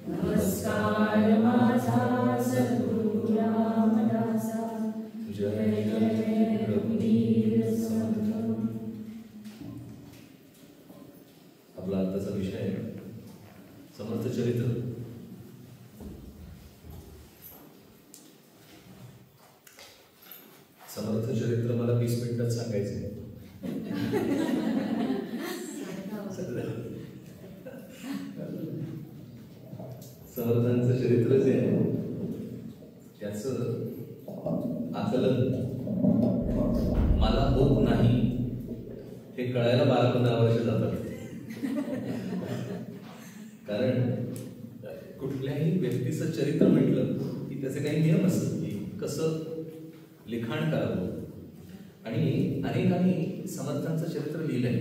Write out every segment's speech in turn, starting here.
नमस्कार माझा सद्गुरु रामदासा, जय जय रघुवीर समर्थ. आपला आताचा विषय आहे समर्थ चरित्र. समर्थ चरित्र मला 20 मिनिटात सांगायचे. समर्थांचं चरित्र जे आहे त्याचं आकलन मला होत नाही हे कळायला 12-15 वर्ष जातात. कारण कुठल्याही व्यक्तीचं चरित्र म्हटलं की त्याचे काही नियम असतात की कसं लिखाण करावं. आणि अनेकांनी समर्थांचं चरित्र लिहिलंय,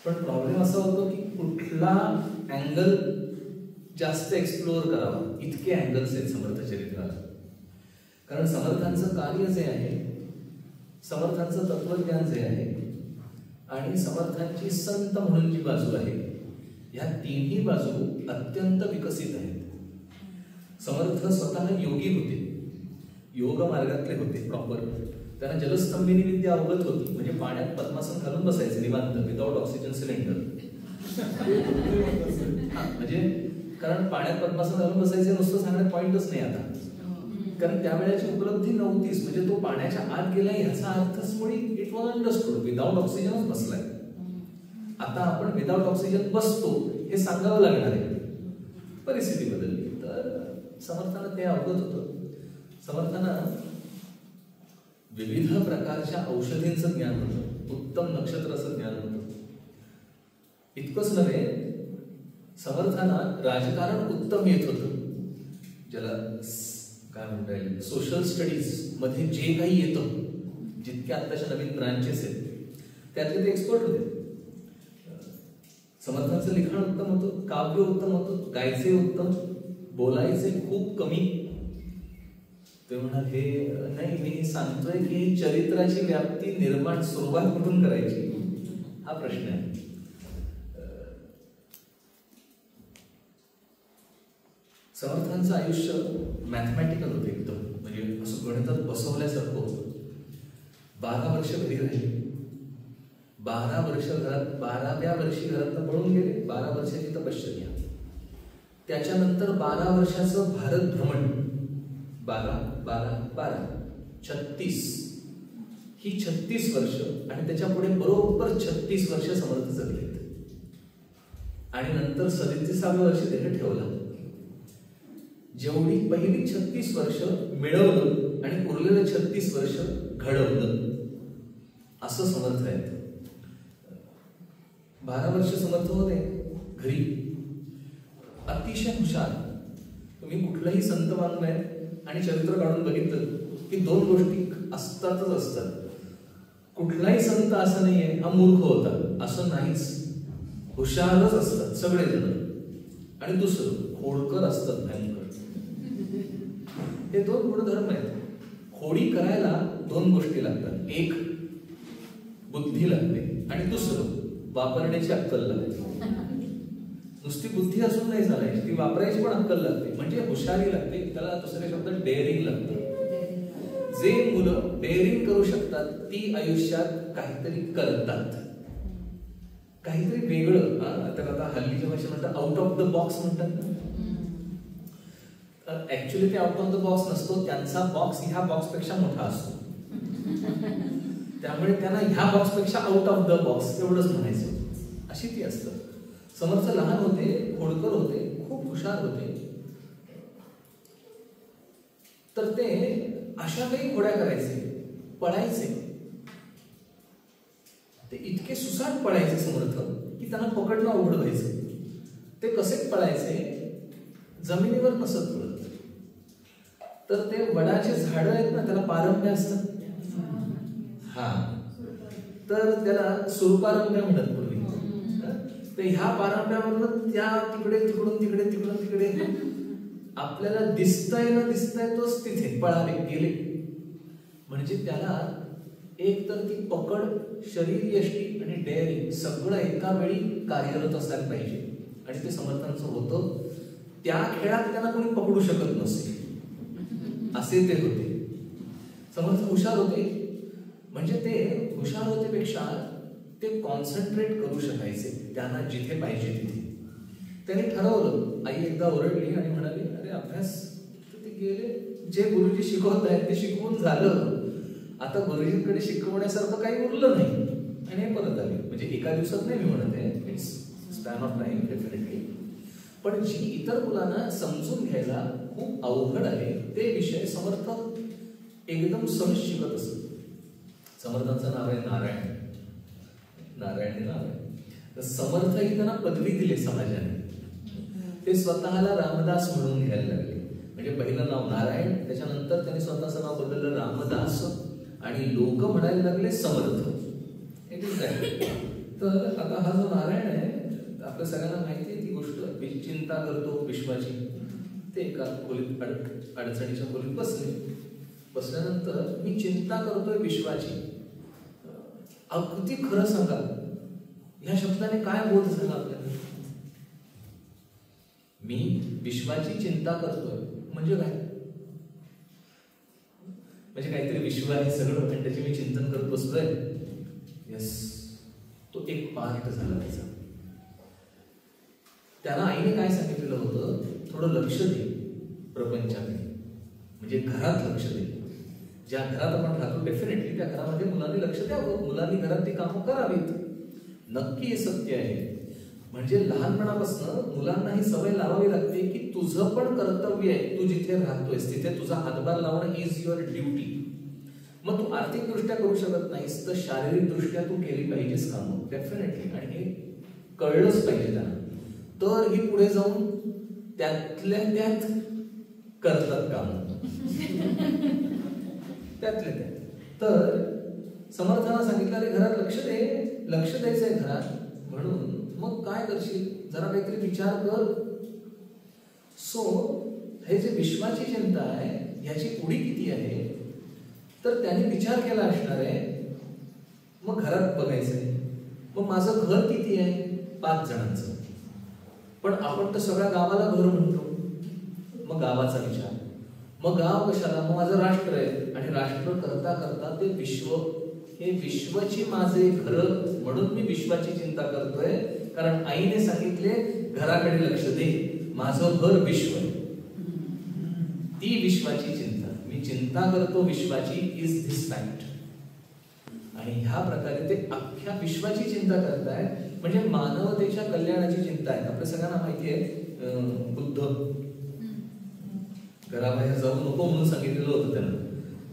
पण प्रॉब्लेम असा होतो की कुठला अँगल जास्त एक्सप्लोअर करावा. इतके अँगल्स आहेत समर्थ चरित्राला. कारण समर्थांचं कार्य जे आहे, समर्थांचं तत्वज्ञान जे आहे आणि समर्थांची संत म्हणून जी बाजू आहे, ह्या तिन्ही बाजू अत्यंत विकसित आहेत. समर्थ स्वतः योगी होते, योग मार्गातले होते प्रॉपर. त्यांना जलस्तंभिनी विद्या अवगत होती, म्हणजे पाण्यात पद्मासन घालून बसायचे निवांत विदाउट ऑक्सिजन सिलेंडर. म्हणजे कारण पाण्यात पद्मासन घालून बसायचे नुसतं सांगण्यात पॉइंटच नाही आता. कारण त्यावेळेची उपलब्धी नव्हतीच. म्हणजे तो पाण्याच्या आत गेला ह्याचा अर्थच मुळी इट वॉज अंडरस्टूड. विदाउट ऑक्सिजनच बसलाय. आता आपण विदाउट ऑक्सिजन बसतो हे सांगावं लागणार आहे. परिस्थिती बदलली. तर समर्थांना ते अवगत होतं. समर्थांना विविध प्रकारच्या औषधींचं ज्ञान होतं, उत्तम नक्षत्राचं ज्ञान होतं. इतकंच नव्हे, समर्थांना राजकारण उत्तम येत होतं. ज्याला काय म्हणता येईल, सोशल स्टडीज मध्ये जे काही येतं, जितके आत्ताच्या नवीन ब्रांचेस आहेत त्यातले ते एक्सपर्ट होते. समर्थांचं लिखाण उत्तम होतं, काव्य उत्तम होतं, गायचे उत्तम, बोलायचे खूप कमी. ते म्हणाले, नाही मी सांगतोय की चरित्राची व्याप्ती निर्माण सुरुवात कुठून करायची हा प्रश्न आहे. समर्थांचं आयुष्य मॅथमॅटिकल होतं एकदम. म्हणजे असं गणितात बसवल्यासारखं होतं. 12 वर्ष घरी राहिले. 12 वर्ष घरात, 12व्या वर्षी घरात पळून गेले. 12 वर्षाची तपश्चर्या. त्याच्यानंतर 12 वर्षाचं भारत भ्रमण. 12 36 ही 36 वर्ष. आणि त्याच्या पुढे बरोबर 36 वर्ष समर्थ जगलेत. आणि नंतर 37व्या वर्षी त्याने ठेवला. जेवढी पहिली 36 वर्ष मिळवलं आणि उरलेलं 36 वर्ष घडवलं, असं समर्थ आहे. 12 वर्ष समर्थ होते घरी. अतिशय हुशार. तुम्ही कुठलंही संत मानलाय आणि चरित्र काढून बघितलं की 2 गोष्टी असतातच असतात. कुठलाही संत असं नाहीये हा मूर्ख होता, असं नाहीच. हुशारच असतात सगळेजण. आणि दुसरं खोडकर असतात भयंकर. हे 2 गुणधर्म आहेत. खोडी करायला 2 गोष्टी लागतात. एक बुद्धी लागते आणि दुसरं वापरण्याची अक्कल लागते. नुसती बुद्धी असून नाही चालायची, ती वापरायची पण अक्कल लागते. म्हणजे हुशारी लागते. त्याला दुसरे शब्द डेअरिंग लागते. जे मुलं डेअरिंग करू शकतात ती आयुष्यात काहीतरी करतात, काहीतरी वेगळं. त्याला आता हल्लीच्या भाषेत म्हणतात आउट ऑफ द बॉक्स म्हणतात. ऍक्च्युली ते आउट ऑफ द बॉक्स नसतो. त्यांचा बॉक्स ह्या बॉक्स पेक्षा मोठा असतो. त्यामुळे त्यांना ह्या बॉक्स पेक्षा आउट ऑफ द बॉक्स एवढंच म्हणायचं. अशी ती असतं. समर्थ लहान होते, खोडकर होते, खूप हुशार होते. तर ते अशा काही खोड्या करायचे, पळायचे. ते इतके सुसाट पळायचे समर्थ की त्यांना पकडणं अवघड व्हायचं. ते कसे पळायचे, जमिनीवर नसत पळत. तर ते वडाचे झाड आहेत ना, त्याला पारंब्या असतात. तर त्याला सुरपारंब्या म्हणतात पूर्वी. तर ह्या पारंब्यावरून त्या तिकडे तिकडून तिकडे तिकडून तिकडे आपल्याला दिसतंय न दिसतंय तोच तिथे पळाले गेले. म्हणजे त्याला एक तर ती पकड, शरीर यष्टी आणि डेअरिंग सगळं एका वेळी कार्यरत असायला पाहिजे. आणि ते समर्थांचं होतं. त्या खेळात त्यांना कोणी पकडू शकत नसे असे ते होते. समर्थ हुशार होते. म्हणजे ते हुशार होतेपेक्षा ते कॉन्सन्ट्रेट करू शकायचे त्यांना जिथे पाहिजे तिथे. त्यांनी ठरवलं. आई एकदा ओरडली आणि म्हणाली, अरे अभ्यास ते गेले, जे गुरुजी शिकवत आहेत ते शिकवून झालं, आता गुरुजींकडे शिकवण्यासारखं काही उरलं नाही. आणि हे परत आले. म्हणजे एका दिवसात नाही मी म्हणत आहे, it's span of time definitely. पण जी इतर मुलांना समजून घ्यायला खूप अवघड आहे ते विषय समर्थ एकदम सहज शिकत असत. समर्थांचं नाव आहे नारायण. नारायण हे नाव आहे. तर समर्थ ही त्यांना पदवी दिली समाजाने. ते स्वतःला रामदास म्हणून घ्यायला लागले. म्हणजे पहिलं नाव नारायण, त्याच्यानंतर त्यांनी स्वतःचं नाव बदललं रामदास आणि लोक म्हणायला लागले समर्थ. हे ठीक आहे. तर आता हा जो नारायण आहे आपल्या सगळ्यांना माहिती आहे ती गोष्ट. चिंता करतो विश्वाची. ते एका खोलीत अडचणीच्या खोलीत बसल्यानंतर मी चिंता करतोय विश्वाची. अगदी खरं सांगा, ह्या शब्दाने काय बोध झाला आपल्याला? मी विश्वाची चिंता करतोय म्हणजे काय? म्हणजे काहीतरी विश्व आहे सगळं आणि त्याचे मी चिंतन करत बसलोय. यस, तो एक पार्ट झाला त्याचा. त्याला आईने काय सांगितलेलं होतं, थोडं लक्ष दे प्रपंचाकडे, म्हणजे घरात लक्ष दे. ज्या घरात आपण राहतो डेफिनेटली त्या घरामध्ये मुलांनी लक्ष द्यावं, मुलांनी घरात ती कामं करावीत. नक्की हे सत्य आहे. म्हणजे लहानपणापासून मुलांना ही सवय लावावी लागते की तुझं पण कर्तव्य आहे, तू जिथे राहतोयस तिथे तुझा हातभार लावणं इज युअर ड्युटी. मग तू आर्थिक दृष्ट्या करू शकत नाहीस तर शारीरिक दृष्ट्या तू केली पाहिजेस कामं डेफिनेटली. आणि हे कळलंच पाहिजे त्यांना. तर ही पुढे जाऊन त्यातल्या त्यात करतात काम. त्यातले त्यात. तर समर्थांना सांगितलं, अरे घरात लक्ष दे, लक्ष द्यायचंय घरात. म्हणून मग काय करशील, जरा काहीतरी विचार कर. सो हे जे विश्वाची चिंता आहे ह्याची उडी किती आहे, तर त्याने विचार केला असणार आहे. मग घरात बघायचंय, मग माझं घर किती आहे, 5 जणांचं. पण आपण तर सगळ्या गावाला घर म्हणतो. मग गावाचा विचार, मग गाव कशाला, मग माझं राष्ट्र आहे. आणि राष्ट्र करता करता ते विश्व, हे विश्वाची माझे घर म्हणून मी विश्वाची चिंता करतोय. कारण आईने सांगितले घराकडे लक्ष दे, माझं घर विश्व आहे. ती विश्वाची चिंता मी चिंता करतो विश्वाची, इज धिस फॅक्ट. आणि ह्या प्रकारे ते अख्ख्या विश्वाची चिंता करतायत. म्हणजे मानवतेच्या कल्याणाची चिंता आहे. आपल्या सगळ्यांना माहिती आहे बुद्ध घराबाहेर जाऊ नको म्हणून सांगितलेलं होतं त्यांना.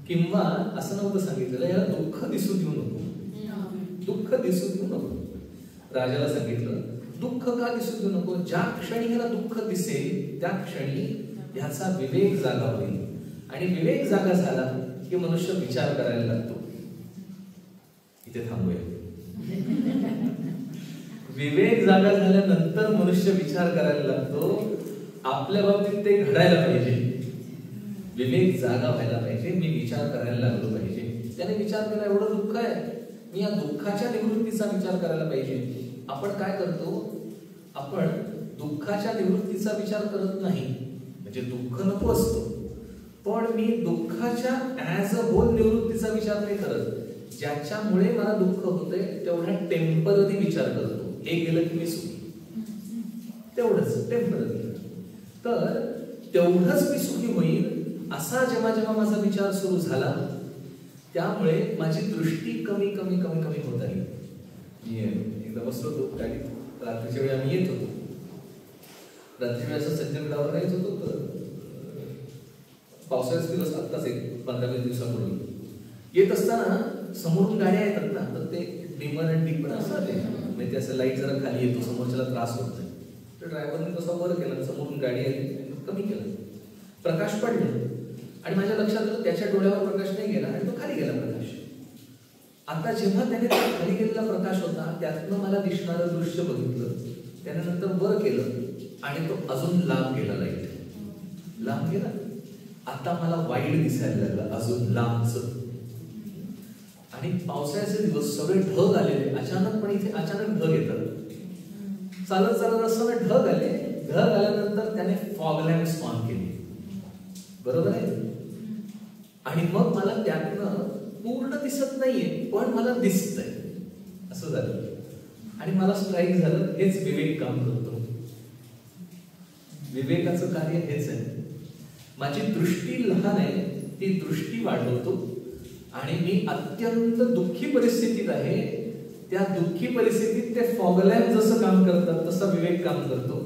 किंवा असं नव्हतं सांगितलेलं, याला दुःख दिसू देऊ नको, दुःख दिसू देऊ नको. राजाला सांगितलं दुःख का दिसू देऊ नको, ज्या क्षणी याला दुःख दिसेल त्या क्षणी ह्याचा विवेक जागा होईल. आणि विवेक जागा झाला की मनुष्य विचार करायला लागतो. इथे थांबूया. विवेक जागा झाल्यानंतर मनुष्य विचार करायला लागतो. आपल्या बाबतीत ते घडायला पाहिजे. विवेक जागा व्हायला पाहिजे. मी विचार करायला लागलो पाहिजे. त्याने विचार केला एवढं दुःख आहे, मी या दुःखाच्या निवृत्तीचा विचार करायला पाहिजे. आपण काय करतो, आपण दुःखाच्या निवृत्तीचा विचार करत नाही. म्हणजे दुःख नको असतो, पण मी दुःखाच्या ऍज अ होल निवृत्तीचा विचार नाही करत. ज्याच्यामुळे मला दुःख होते तेवढ्या टेम्पररी विचार करतो. हे गेलं की मी सुखी, तेवढंच टेम्पररी. तर तेवढंच मी सुखी होईल असा जेव्हा जेव्हा माझा विचार सुरू झाला, त्यामुळे माझी दृष्टी कमी कमी कमी कमी होत आली. मी एकदा बसलो होतो गाडीत, रात्रीच्या वेळी आम्ही येत होतो. रात्रीच्या वेळी असं सज्जनगडावर येत होतो. तर पावसाळ्याचा दिवस आत्ताच एक 15-20 दिवसापूर्वी येत असताना समोरून गाड्या येतात ना, तर ते डिमर आणि डीपर असतात. म्हणजे ते असं लाईट जरा खाली येतो, समोरच्याला त्रास होत नाही. तर ड्रायव्हरने तसा वर केला, समोरून गाडी आली कमी केलं, प्रकाश पडला. आणि माझ्या लक्षात आलं त्याच्या डोळ्यावर प्रकाश नाही गेला आणि तो खाली गेला प्रकाश. आता जेव्हा त्याने खाली गेलेला प्रकाश होता त्यातनं मला दिसणारं दृश्य बघितलं नंतर वर केलं आणि तो अजून लांब गेला, लांब गेला. आता मला वाईट दिसायला लागलं, अजून लांबच. आणि पावसाळ्याचे दिवस, सगळे ढग आलेले, अचानकपणे इथे अचानक ढग येतात. चालत चालत असताना ढग आले. ढग आल्यानंतर त्याने फॉग लॅम्प्स ऑन केले, बरोबर आहे. आणि मग मला त्यातनं पूर्ण दिसत नाहीये, पण मला दिसतंय, असं झालं. आणि मला स्ट्राईक झालं, हेच विवेक काम करतो. विवेकाचं कार्य हेच आहे. माझी दृष्टी लहान आहे, ती दृष्टी वाढवतो. आणि मी अत्यंत दुःखी परिस्थितीत आहे, त्या दुःखी परिस्थितीत ते फॉगलॅम्प जसं काम करतात तसं विवेक काम करतो.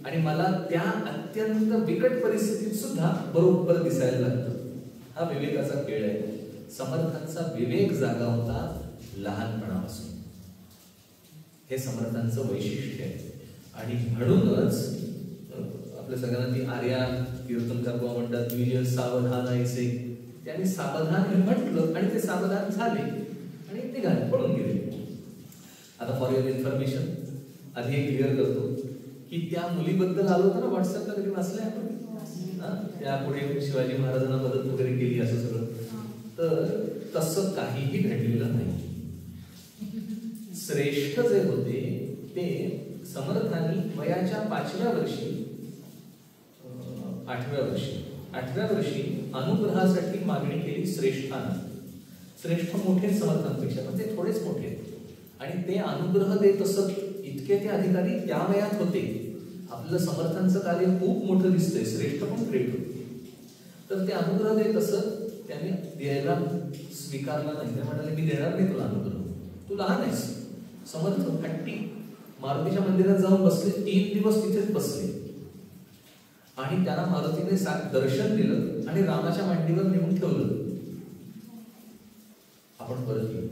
आणि मला त्या अत्यंत बिकट परिस्थितीत सुद्धा बरोबर दिसायला लागतं. हा विवेकाचा खेळ आहे. समर्थांचा विवेक जागा होता लहानपणापासून, हे समर्थांचं वैशिष्ट्य आहे. आणि म्हणूनच आपल्या सगळ्यांना ती आर्या कीर्तनकार म्हणतात, विजय सावधान ऐसे. त्यांनी सावधान हे म्हटलं आणि ते सावधान झाले आणि निघाले, पळून गेले. आता फॉर युअर इन्फॉर्मेशन आधी हे क्लिअर करतो की त्या मुलीबद्दल आलो होतं ना व्हॉट्सअपला, कधी वाचलंय आपण? त्या पुढे शिवाजी महाराजांना मदत वगैरे केली असं सगळं. तर तसं काहीही घडलेलं नाही. श्रेष्ठ जे होते ते समर्थांनी वयाच्या 5व्या वर्षी 8व्या वर्षी अनुग्रहासाठी मागणी केली श्रेष्ठांना. श्रेष्ठ मोठे समर्थांपेक्षा, पण ते थोडेच मोठे. आणि ते अनुग्रह देत असत, इतके ते अधिकारी त्या वयात होते. आपलं समर्थांचं कार्य खूप मोठं दिसतंय, श्रेष्ठ पण ग्रेट होते. तर ते अनुग्रह देत असत, त्याने द्यायला स्वीकारला नाही. ते म्हणाले, मी देणार नाही तुला अनुग्रह, तू लहान आहेस. समर्थ हट्टी मारुतीच्या मंदिरात जाऊन बसले, 3 दिवस तिथेच बसले. आणि त्यांना मारुतीने दर्शन दिलं आणि रामाच्या मांडीवर नेऊन ठेवलं. आपण परत येऊ,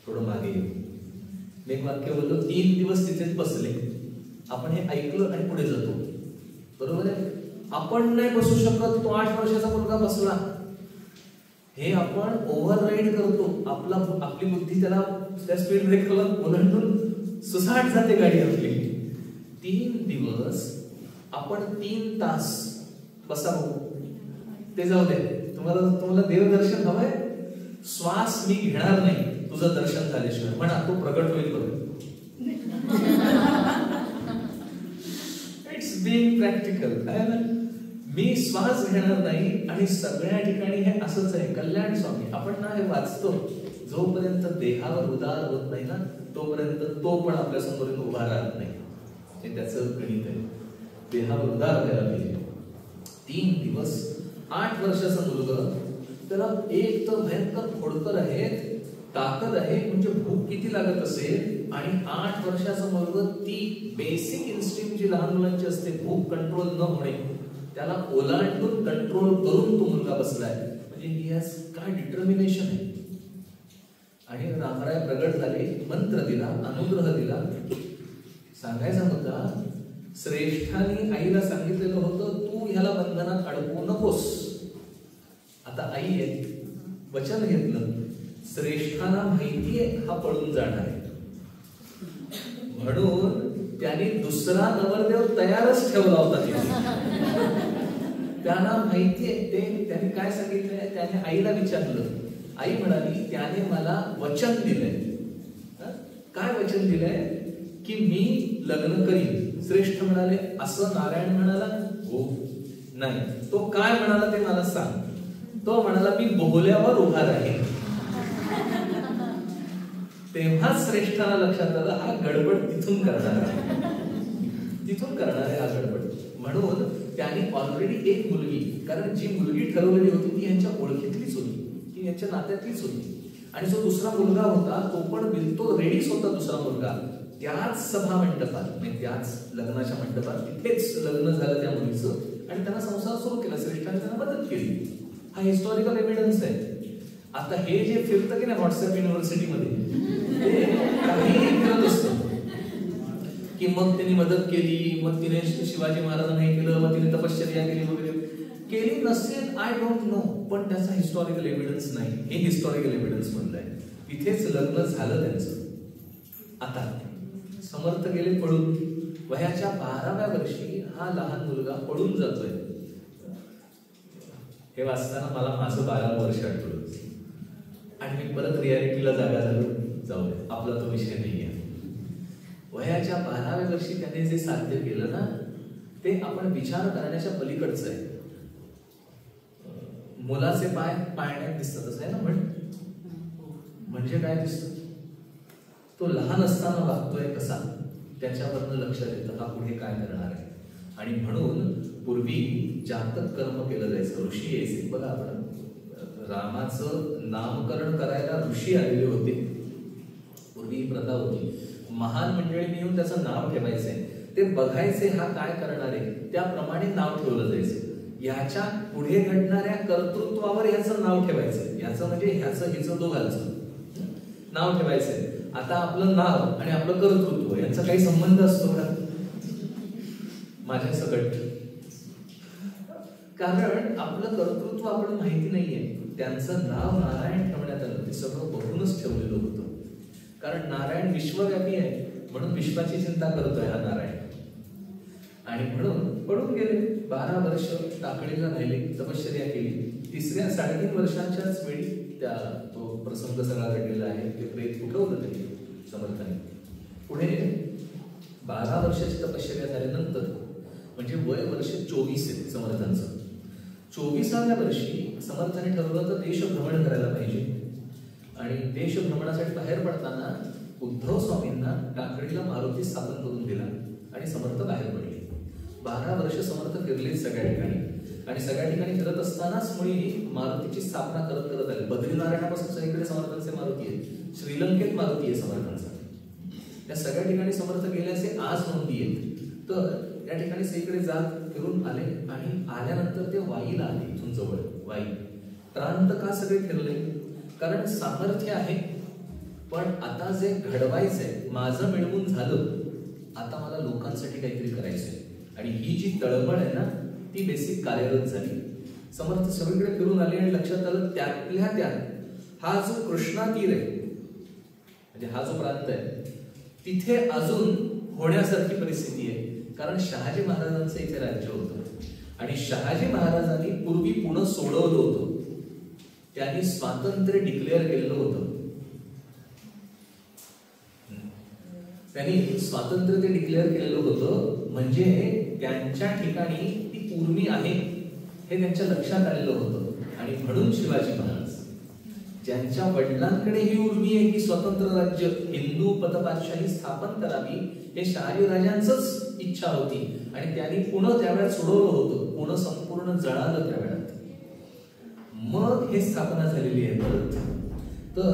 थोडं मागे येऊ. मी एक वाक्य बोललो, 3 दिवस तिथेच बसले. आपण हे ऐकलं आणि पुढे जातो, बरोबर आहे. आपण नाही बसू शकत, तो 8 वर्षाचा मुलगा बसला. हे आपण ओव्हरराईड करतो. आपली बुद्धी त्याला त्या स्पीड ब्रेकरला ओलांडून सुसाट जाते गाडी आपली. 3 दिवस आपण 3 तास बसा बघू, ते जाऊ दे. तुम्हाला देवदर्शन हवंय? श्वास मी घेणार नाही तुझं दर्शन झाल्याशिवाय. म्हणा, तो प्रगट होईल बघ. It's being practical. मी श्वास घेणार नाही. आणि सगळ्या ठिकाणी हे असंच आहे. कल्याण स्वामी आपण ना हे वाचतो, जोपर्यंत देहावर उदार होत नाही ना, तोपर्यंत तो पण आपल्या समोर उभा राहत नाही. हे त्याचं गणित आहे. देहावर उदार व्हायला पाहिजे. 3 दिवस 8 वर्षाचा मुलगा, त्याला एक तर भयंकर खोडकर आहे, ताकद आहे, म्हणजे भूक किती लागत असेल. आणि 8 वर्षाचा मुलगा, ती बेसिक इन्स्टिंक्ट जी लहान मुलांची असते, भूक कंट्रोल न होणे, त्याला ओलांडून कंट्रोल करून तो मुलगा बसलाय. म्हणजे ही काय डिटर्मिनेशन आहे. आणि रामराय प्रगट झाले, मंत्र दिला, अनुग्रह दिला. सांगायचा मुद्दा, श्रेष्ठांनी आईला सांगितलेलं होतं, तू ह्याला बंधनात अडकवू नकोस. आता आई आहे, वचन घेतलं. श्रेष्ठांना माहितीये हा पळून जाणार आहे, म्हणून त्याने दुसरा नवरदेव तयारच ठेवला होता. त्यांना माहितीये ते. त्याने काय सांगितलंय, त्याने आईला विचारलं. आई म्हणाली, त्याने मला वचन दिलंय. काय वचन दिलंय? की मी लग्न करीन. श्रेष्ठ म्हणाले, असं नारायण म्हणाला? हो. नाही. तो काय म्हणाला ते मला सांग. तो म्हणाला, मी बोहल्यावर उभा राहील. तेव्हा श्रेष्ठाला लक्षात आलं, हा गडबड तिथून करणार आहे, हा गडबड. म्हणून त्याने ऑलरेडी एक मुलगी, कारण जी मुलगी ठरवलेली होती ती यांच्या ओळखीतलीच होती, ती यांच्या नात्यातलीच होती. आणि जो दुसरा मुलगा होता तो पण तो रेडीच होता. दुसरा मुलगा त्याच सभा मंडपात, म्हणजे त्याच लग्नाच्या मंडपात, तिथेच लग्न झालं त्या मुलीचं. आणि त्यांना संसार सुरू केला. श्रेष्ठांनी त्यांना मदत केली. हा हिस्टॉरिकल एव्हिडन्स आहे. आता हे जे फिरतं की नाही व्हॉट्सअप युनिव्हर्सिटीमध्ये, ते काहीही फिरत असतं की मग त्यांनी मदत केली, मग तिने शिवाजी महाराजांना हे केलं, मग तिने तपश्चर्या केली वगैरे. केली नसेल, आय डोंट नो, पण त्याचा हिस्टॉरिकल एव्हिडन्स नाही. हे हिस्टॉरिकल एव्हिडन्स म्हणलंय. तिथेच लग्न झालं त्यांचं. आता समर्थ गेले पळून, वयाच्या 12व्या वर्षी हा लहान मुलगा पळून जातोय. हे वाचताना मला माझं 12वं वर्ष आठवलं आणि मी परत रियालिटीला जागा झालो. जाऊ दे, आपला तो विषय नाही आहे. वयाच्या 12व्या वर्षी त्याने जे साध्य केलं ना, ते आपण विचार करण्याच्या पलीकडचं आहे. मुलाचे पाय पाळण्यात दिसतात असं आहे ना. म्हणजे काय दिसतं? तो लहान असताना वागतोय कसा, त्याच्यावरनं लक्षात येतं हा पुढे काय करणार आहे. आणि म्हणून पूर्वी जातक कर्म केलं जायचं. ऋषी यायचे बघा. आपण रामाचं नामकरण करायला ऋषी आलेले होते. पूर्वी ही प्रथा होती. महान मंडळींनी येऊन त्याचं नाव ठेवायचंय, ते बघायचे हा काय करणार आहे, त्याप्रमाणे नाव ठेवलं जायचं. ह्याच्या पुढे घडणाऱ्या कर्तृत्वावर ह्याचं नाव ठेवायचं. ह्याचं म्हणजे ह्याचं हिचं दोघांचं नाव ठेवायचंय. आता आपलं नाव आणि आपलं कर्तृत्व यांचा काही संबंध असतो का? माझ्या सकट. कारण आपलं कर्तृत्व आपण माहिती नाहीये. त्यांचं नाव नारायण ठेवण्यात आलं, ते सगळं बघूनच ठेवलेलं होतं. कारण नारायण विश्वव्यापी आहे, म्हणून विश्वाची चिंता करतोय हा नारायण. आणि म्हणून पडून गेले. 12 वर्ष टाकडीला राहिले, तपश्चर्या केली. 3.5 वर्षांच्याच वेळी त्या तो प्रसंग सगळा घडलेला आहे. ते प्रेत उठवलं त्यांनी समर्थाने. पुढे 12 वर्षाची तपश्चर्या झाल्यानंतर, म्हणजे वय वर्ष 24 आहे समर्थांचं. 24व्या वर्षी समर्थाने ठरवलं तर देशभ्रमण करायला पाहिजे. आणि देशभ्रमणासाठी बाहेर पडताना उद्धव स्वामींना टाकडीला मारुती स्थापन करून दिला आणि समर्थ बाहेर पडले. 12 वर्ष समर्थ फिरले सगळ्या ठिकाणी. आणि सगळ्या ठिकाणी फिरत असतानाच मुळी मारुतीची स्थापना करत करत आले. बद्रीनारायणापासून सगळीकडे समर्थांचे मारुती आहे. श्रीलंकेत मारुती आहे समर्थांचा. त्या सगळ्या ठिकाणी समर्थ गेल्याचे आज नोंदी आहेत. तर या ठिकाणी सगळीकडे जात फिरून आले आणि आल्यानंतर ते वाईला आले. इथून जवळ वाई. प्रांत का सगळे फिरले? कारण सामर्थ्य आहे, पण आता जे घडवायचंय, माझं मिळवून झालं, आता मला लोकांसाठी काहीतरी करायचंय. आणि ही जी तळमळ आहे ना, ती बेसिक कार्यरत झाली. समर्थ सगळीकडे फिरून आले आणि लक्षात आलं त्यातल्या त्यात हा जो कृष्णा तीर आहे, म्हणजे हा जो प्रांत आहे, तिथे अजून होण्यासारखी परिस्थिती आहे. कारण शहाजी महाराजांचं इथे राज्य होतं आणि शहाजी महाराजांनी पूर्वी पुणे सोडवलं होतं. त्यांनी स्वातंत्र्य डिक्लेअर केलेलं होतं. त्यांनी स्वातंत्र्य ते डिक्लेअर केलेलं होतं. म्हणजे त्यांच्या ठिकाणी ती उर्मी आहे हे त्यांच्या लक्षात आलेलं होतं. आणि म्हणून शिवाजी महाराज, ज्यांच्या वडिलांकडे ही उर्मी आहे की स्वतंत्र राज्य, हिंदू पदपातशाही स्थापन करावी, हे शहाजी राजांचंच इच्छा होती. आणि त्यांनी पुणे त्यावेळेस सोडवलं होतं. पुणे संपूर्ण जळालं त्यावेळेस. मग हे स्थापना झालेली आहे परत. तर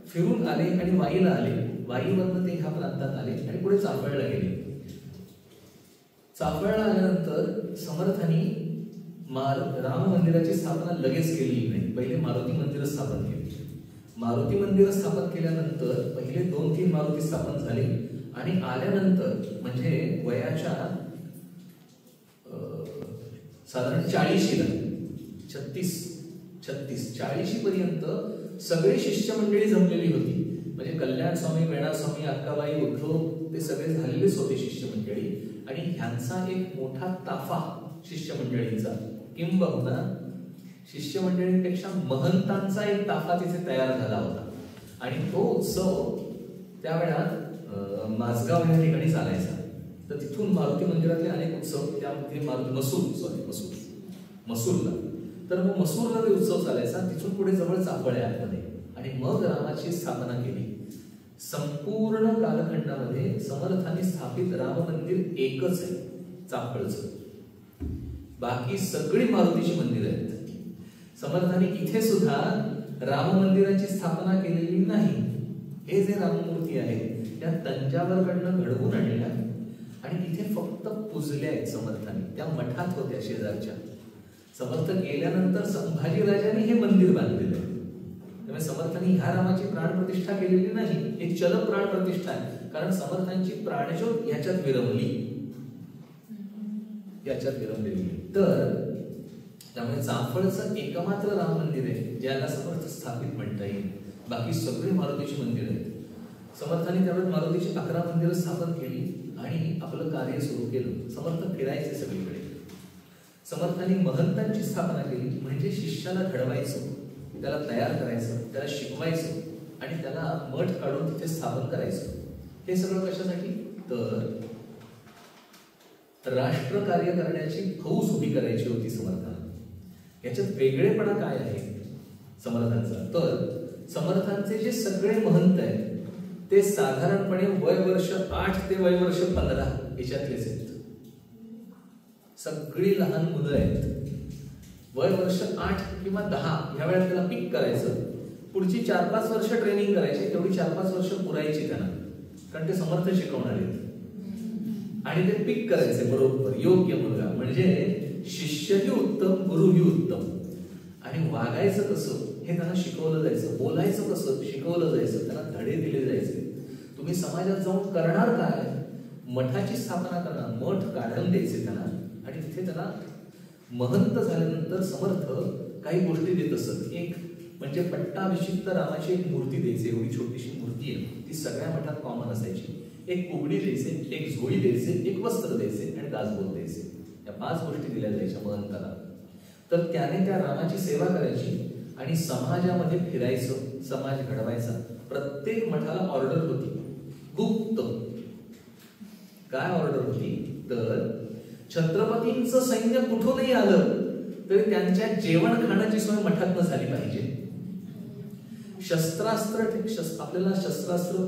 फिरून आले आणि वाईला आले. वाईवरनं ते ह्या प्रांतात आले आणि पुढे चाफळला गेले. चाफळला आल्यानंतर समर्थांनी राम मंदिराची स्थापना लगेच केली नाही. पहिले मारुती मंदिर स्थापन केली. मारुती मंदिर स्थापन केल्यानंतर पहिले 2-3 मारुती स्थापन झाले. आणि आल्यानंतर म्हणजे वयाच्या साधारण 40ला 40 पर्यंत सगळी शिष्यमंडळी जमलेली होती. म्हणजे कल्याण स्वामी, वेणा स्वामी, अक्काबाई, उद्धव ते सगळे झालेलेच होते शिष्यमंडळी. आणि ह्यांचा एक मोठा ताफा शिष्यमंडळींचा, किंबहुना शिष्यमंडळींपेक्षा महंतांचा एक ताफा तिथे तयार झाला होता. आणि तो उत्सव त्यावेळात माझगाव या ठिकाणी चालायचा. तर तिथून मारुती मंदिरातले अनेक उत्सव, त्यामध्ये मसूरला, तर मग मसूरला ते उत्सव चालायचा. तिथून पुढे जवळ चाफळ आतमध्ये. आणि मग रामाची स्थापना केली. संपूर्ण कालखंडामध्ये समर्थांनी स्थापित राम मंदिर एकच आहे, चाफळचं. बाकी सगळी मारुतीची मंदिर आहेत. समर्थांनी इथे सुद्धा राम मंदिराची स्थापना केलेली नाही. हे जे राममूर्ती आहेत त्या तंजावरकडनं घडवून आणल्या आणि तिथे फक्त पूजल्या आहेत समर्थांनी. त्या मठात होत्या शेजारच्या. समर्थ गेल्यानंतर संभाजी राजांनी हे मंदिर बांधलेलं आहे. त्यामुळे समर्थांनी ह्या रामाची प्राणप्रतिष्ठा केलेली नाही. हे चल प्राण प्रतिष्ठा आहे. कारण समर्थांची प्राणज्योत ह्याच्यात विरमली, तर त्यामुळे चाफळचं एकमात्र राम मंदिर आहे ज्याला समर्थ स्थापित म्हणता येईल. बाकी सगळी मारुतीची मंदिर आहेत. समर्थांनी त्यावेळेस मारुतीची 11 मंदिरं स्थापन केली. आणि आपलं कार्य सुरू केलं. समर्थ फिरायचे सगळीकडे. समर्थांनी महंतांची स्थापना केली, म्हणजे शिष्याला घडवायचं, त्याला तयार करायचं, त्याला शिकवायचं आणि त्याला मठ काढून तिथे स्थापन करायचं. हे सगळं कशासाठी? तर राष्ट्र कार्य करण्याची फौज उभी करायची होती समर्थांना. याच्यात वेगळेपणा काय आहे समर्थांचा? तर समर्थांचे जे सगळे महंत आहेत ते साधारणपणे वय वर्ष 8 ते वय वर्ष 15 याच्यातलेच आहेत. सगळी लहान मुलं आहेत. वय वर्ष 8 किंवा 10 ह्या वेळेला त्याला पिक करायचं. पुढची 4-5 वर्ष ट्रेनिंग करायची. तेवढी 4-5 वर्ष पुरायची त्यांना, कारण ते समर्थ शिकवणार आहेत. आणि ते पिक करायचे बरोबर योग्य मुलगा. म्हणजे शिष्यही उत्तम, गुरुही उत्तम. आणि वागायचं कसं हे त्यांना शिकवलं जायचं. बोलायचं कसं शिकवलं जायचं. त्यांना धडे दिले जायचे. तुम्ही समाजात जाऊन करणार काय? मठाची स्थापना करणार, मठ काढून द्यायचे त्यांना. आणि तिथे त्यांना महंत झाल्यानंतर समर्थ काही गोष्टी देत असत. एक म्हणजे पट्टाभिषिक्त रामाची एक मूर्ती द्यायची. एवढी छोटीशी मूर्ती आहे, ती सगळ्या मठात कॉमन असायची. एक कुबडी द्यायचे, एक झोळी द्यायचे, एक वस्त्र द्यायचे आणि दासबोध द्यायचे. या 5 गोष्टी दिल्या जायच्या महंताला. तर त्याने त्या रामाची सेवा करायची आणि समाजामध्ये फिरायचं, समाज घडवायचा. प्रत्येक मठाला ऑर्डर होती गुप्त. काय ऑर्डर होती? तर छत्रपतींचं सैन्य कुठूनही आलं तरी त्यांच्या जेवण खाण्याची सोय मठातनं झाली पाहिजे. शस्त्रास्त्र आपल्याला शस्त्रास्त्र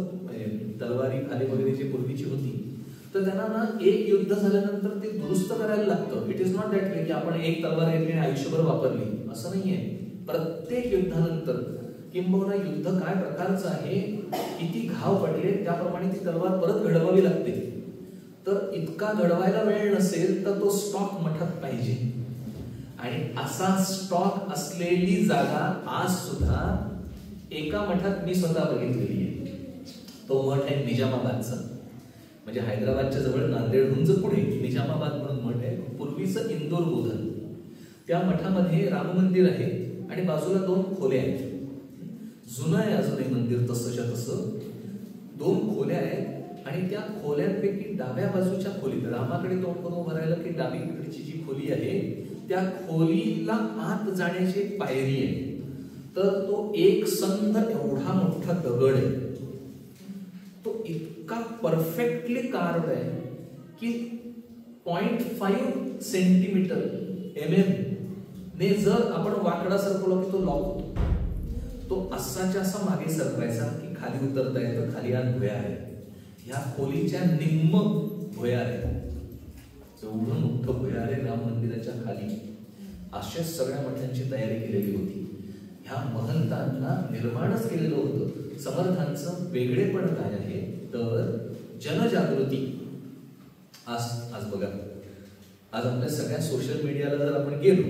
तलवारी खाली वगैरे जी पूर्वीची होती, तर त्यांना ना एक युद्ध झाल्यानंतर ते दुरुस्त करायला लागतं. It is not that way की आपण एक तलवार घेतली आणि आयुष्यभर वापरली, असं नाहीये. प्रत्येक युद्धानंतर किंबहुना युद्ध काय प्रकारचं आहे, किती घाव पडले त्याप्रमाणे ती तलवार परत घडवावी लागते. तर इतका घडवायला वेळ नसेल तर तो स्टॉक मठात पाहिजे. आणि असा स्टॉक असलेली जागा आज सुद्धा एका मठात मी स्वतः बघितलेली आहे. तो मठ आहे निजामाबादचा. म्हणजे हैदराबादच्या जवळ नांदेडहून जर पुढे निजामाबाद म्हणून मठ आहे. पूर्वीचं इंदोर बोधन. त्या मठामध्ये राम मंदिर आहे आणि बाजूला 2 खोल्या आहेत. जुनं आहे अजूनही मंदिर तसंच्या तसं. 2 खोल्या आहेत आणि त्या खोल्यांपैकी डाव्या बाजूच्या खोलीत रामाकडे तोंड करून उभं राहिलं की डावीकडची जी खोली आहे त्या खोलीला आत जाण्याची एक पायरी आहे. तर तो एक संध एवढा मोठा दगड आहे. तो इतका परफेक्टली कार्व्ड आहे की 0.5 सेंटीमीटर ने जर आपण वाकडा सरकवला की तो लॉक होतो. तो असाच्या असा मागे सरकायचा की खाली उतरता येतं. खाली आत भुयार आहे. ह्या खोलीच्या निम्म भुयार आहे. एवढं मोठं भुयार आहे राम मंदिराच्या खाली. अशा सगळ्या मठांची तयारी केलेली होती. ह्या महंतांना निर्माणच केलेलं होतं. समर्थांचं वेगळेपण काय आहे तर जनजागृती. आज बघा, आज आपल्या सगळ्या सोशल मीडियाला जर आपण गेलो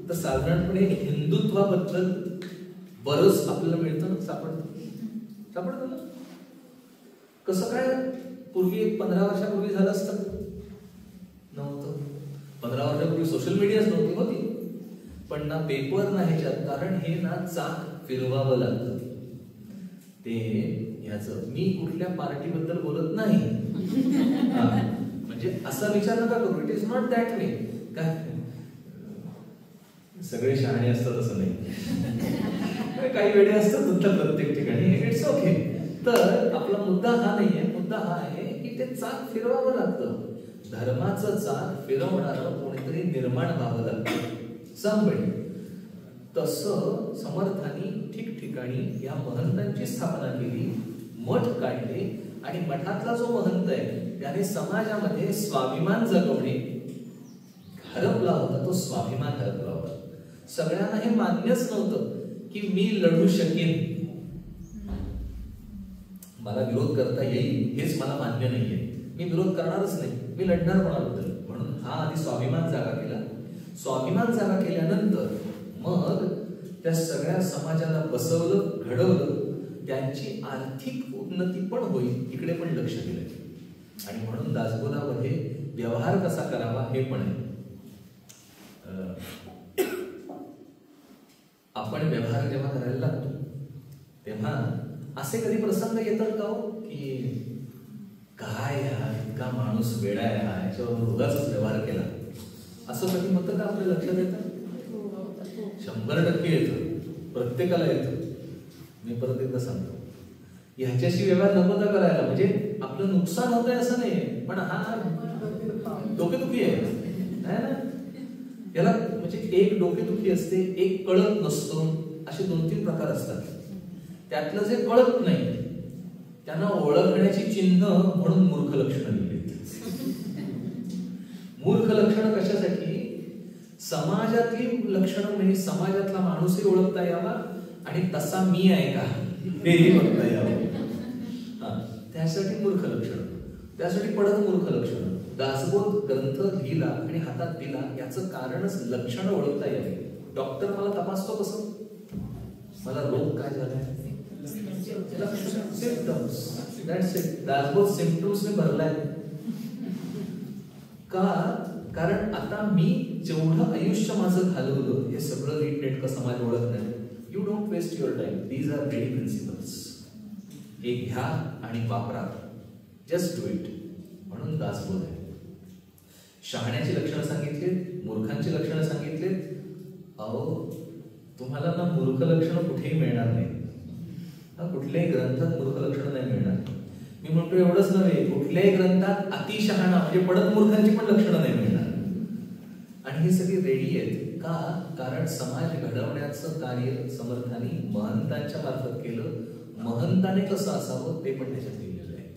तर साधारणपणे हिंदुत्वाबद्दल बरंच आपल्याला मिळतं, सापडतं ना. कसं काय पूर्वी 15 वर्षापूर्वी झालं असतं? नव्हतं. 15 वर्षापूर्वी सोशल मीडियाच नव्हती. होती पण ना पेपर ना ह्याच्यात. कारण हे ना चाक फिरवावं लागतं. ते ह्याचं मी कुठल्या पार्टीबद्दल बोलत नाही. म्हणजे असा विचार नका करू. It is not that way. काय सगळे शहाणे असतात असं नाही. काही वेळे असतात तुमच्या प्रत्येक ठिकाणी. It's okay. तर आपला मुद्दा हा नाहीये. मुद्दा हा आहे की ते चाक फिरवावं लागतं. धर्माचं चाक फिरवणारं कोणीतरी निर्माण व्हावं लागतं. समबडी. तसं समर्थांनी ठिकठिकाणी या महंतांची स्थापना केली, मठ काढले आणि मठातला जो महंत आहे त्याने समाजामध्ये स्वाभिमान जगवणे हरपला होता. तो स्वाभिमान हरपला होता. सगळ्यांना हे मान्यच नव्हतं की मी लढू शकेन, मला विरोध करता येईल हेच मला मान्य नाहीये. मी विरोध करणारच नाही. मी लढणार कोणाबद्दल. म्हणून हा आधी स्वाभिमान जागा केला. स्वाभिमान जागा केल्यानंतर मग त्या सगळ्या समाजाला बसवलं, घडवलं. त्यांची आर्थिक उन्नती पण होईल इकडे पण लक्ष दिलं. आणि म्हणून दासबोधामध्ये व्यवहार कसा करावा हे पण आहे. आपण व्यवहार जेव्हा करायला लागतो तेव्हा असे कधी प्रसंग येतात का हो की काय यार इतका माणूस वेडा आहे हा, याच्यावर उगाच व्यवहार केला, असं कधी होतं का आपल्या लक्षात येतं? 100% येतं, प्रत्येकाला येतं. मी परत एकदा सांगतो, ह्याच्याशी व्यवहार नको तर करायला, म्हणजे आपलं नुकसान होतंय असं नाही, पण हा डोकेदुखी आहे ना. याला म्हणजे एक डोकेदुखी असते, एक कळत नसतो, असे 2-3 प्रकार असतात. त्यातलं जे कळत नाही त्यांना ओळखण्याची चिन्ह म्हणून मूर्ख लक्षणं लिहिली. मूर्ख लक्षणं कशासाठी? समाजातली लक्षणं, म्हणजे समाजातला माणूसही ओळखता यावा आणि तसा मी आहे का हेही बघता यावं. त्यासाठी मूर्ख लक्षणं, त्यासाठी पडत मूर्ख लक्षणं. दासबोध ग्रंथ लिहिला आणि हातात दिला याचं कारणच लक्षणं ओळखता यावी. डॉक्टर मला तपासतो कसं? मला रोग काय झालाय, सिम्पटम्स, दॅट्स इट. दासबोध सिम्पटम्सने भरलाय का? कारण आता मी जेवढं आयुष्य माझं घालवलं हे सगळं नीटनेटकं समाज ओळखणार. You don't waste your time, these are very principles. हे घ्या आणि वापरा, जस्ट डू इट. म्हणून दासबोध आहे. शहाण्याची लक्षणं सांगितलीत, मूर्खांची लक्षणं सांगितलीत. अहो, तुम्हाला ना मूर्ख लक्षणं कुठेही मिळणार नाही, कुठल्याही ग्रंथात मूर्ख लक्षणं नाही मिळणार. मी म्हणतो एवढंच नव्हे, कुठल्याही ग्रंथात अतिशहाणा म्हणजे पडत मूर्खांची पण लक्षणं नाही मिळणार. आणि हे सगळे रेडी आहेत का? कारण समाज घडवण्याचं कार्य समर्थांनी महंतांच्या मार्फत केलं. महंताने कसं असावं ते पण त्याच्यात लिहिलेलं आहे.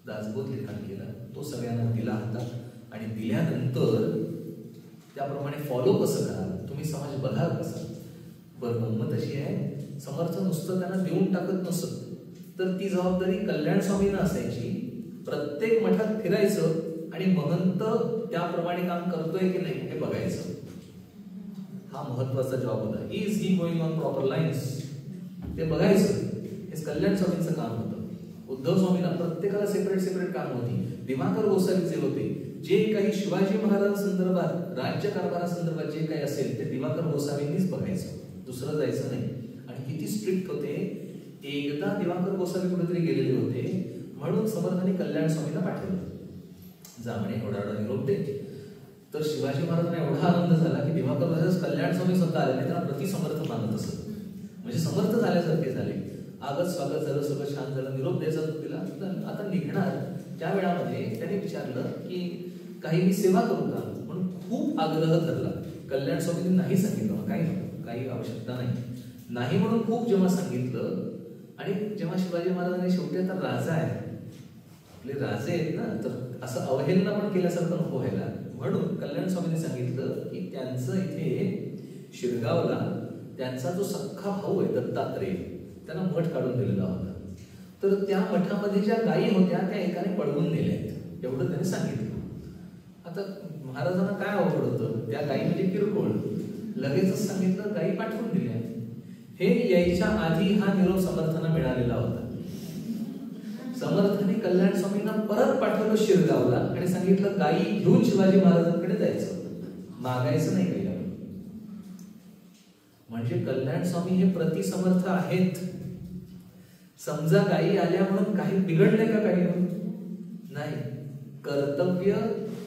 दासबोध लिखाण केला, तो सगळ्यांना दिला हातात आणि दिल्यानंतर त्याप्रमाणे फॉलो कसं कराल, तुम्ही समाज बघाल कसा. बरं, गंमत अशी आहे, समर्थ नुसतं त्यांना देऊन टाकत नसत, तर ती जबाबदारी कल्याण स्वामींना असायची. प्रत्येक मठात फिरायचं आणि महंत त्याप्रमाणे काम करतोय की नाही हे बघायचं. हा महत्वाचा जॉब होता. Is he going on proper lines, ते बघायचं. हे कल्याण स्वामींचं काम होतं. उद्धव स्वामींना प्रत्येकाला सेपरेट काम होती. दिवाकर गोसावी जे होते, जे काही शिवाजी महाराजांसंदर्भात, राज्यकारभारासंदर्भात जे काही असेल ते दिवाकर गोसावींनीच बघायचं, दुसरं जायचं नाही. आणि किती स्ट्रिक्ट होते. एकदा दिवाकर गोसावी कुठेतरी गेलेले होते, म्हणून समर्थांनी कल्याण स्वामींना पाठवलं. जामणे एवढा निरोप दे. तर शिवाजी महाराजांना एवढा आनंद झाला की दिवाकर महाराज कल्याण स्वामी स्वतः आले, त्यांना प्रतिसमर्थ मानत असत, म्हणजे समर्थ झाल्यासारखे झाले. आगत स्वागत झालं, सगळं छान झालं, निरोप द्यायचा तिला. आता निघणार त्या वेळामध्ये त्याने विचारलं की काही मी सेवा करू का, म्हणून खूप आग्रह धरला. कल्याण स्वामींनी नाही सांगितलं, काही नको, काही आवश्यकता नाही म्हणून खूप जेव्हा सांगितलं. आणि जेव्हा शिवाजी महाराजांनी शेवटी आता राजा आहे, आपले राजे आहेत ना, तर असं अवहेलना पण केल्यासारखं नको व्हायला, म्हणून कल्याण स्वामींनी सांगितलं की त्यांचं इथे शिरगावला त्यांचा जो सख्खा भाऊ आहे दत्तात्रेय, त्यांना मठ काढून दिलेला होता. तर त्या मठामध्ये ज्या गायी होत्या त्या एकाने पळवून नेल्या, एवढं त्याने सांगितलं. आता महाराजांना काय अवघड होतं, त्या गायी म्हणजे किरकोळ, लगेचच सांगितलं, गायी पाठवून दिल्या. हे यायच्या आधी हा निरोप समर्थांना मिळालेला होता. समर्थांनी कल्याण स्वामींना परत पाठवलं शिरगावला आणि सांगितलं गायी घेऊन शिवाजी महाराजांकडे जायचं, मागायचं नाही काही. म्हणजे कल्याण स्वामी हे प्रतिसमर्थ आहेत. समजा गायी आल्या म्हणून काही बिघडले का? काही नाही. कर्तव्य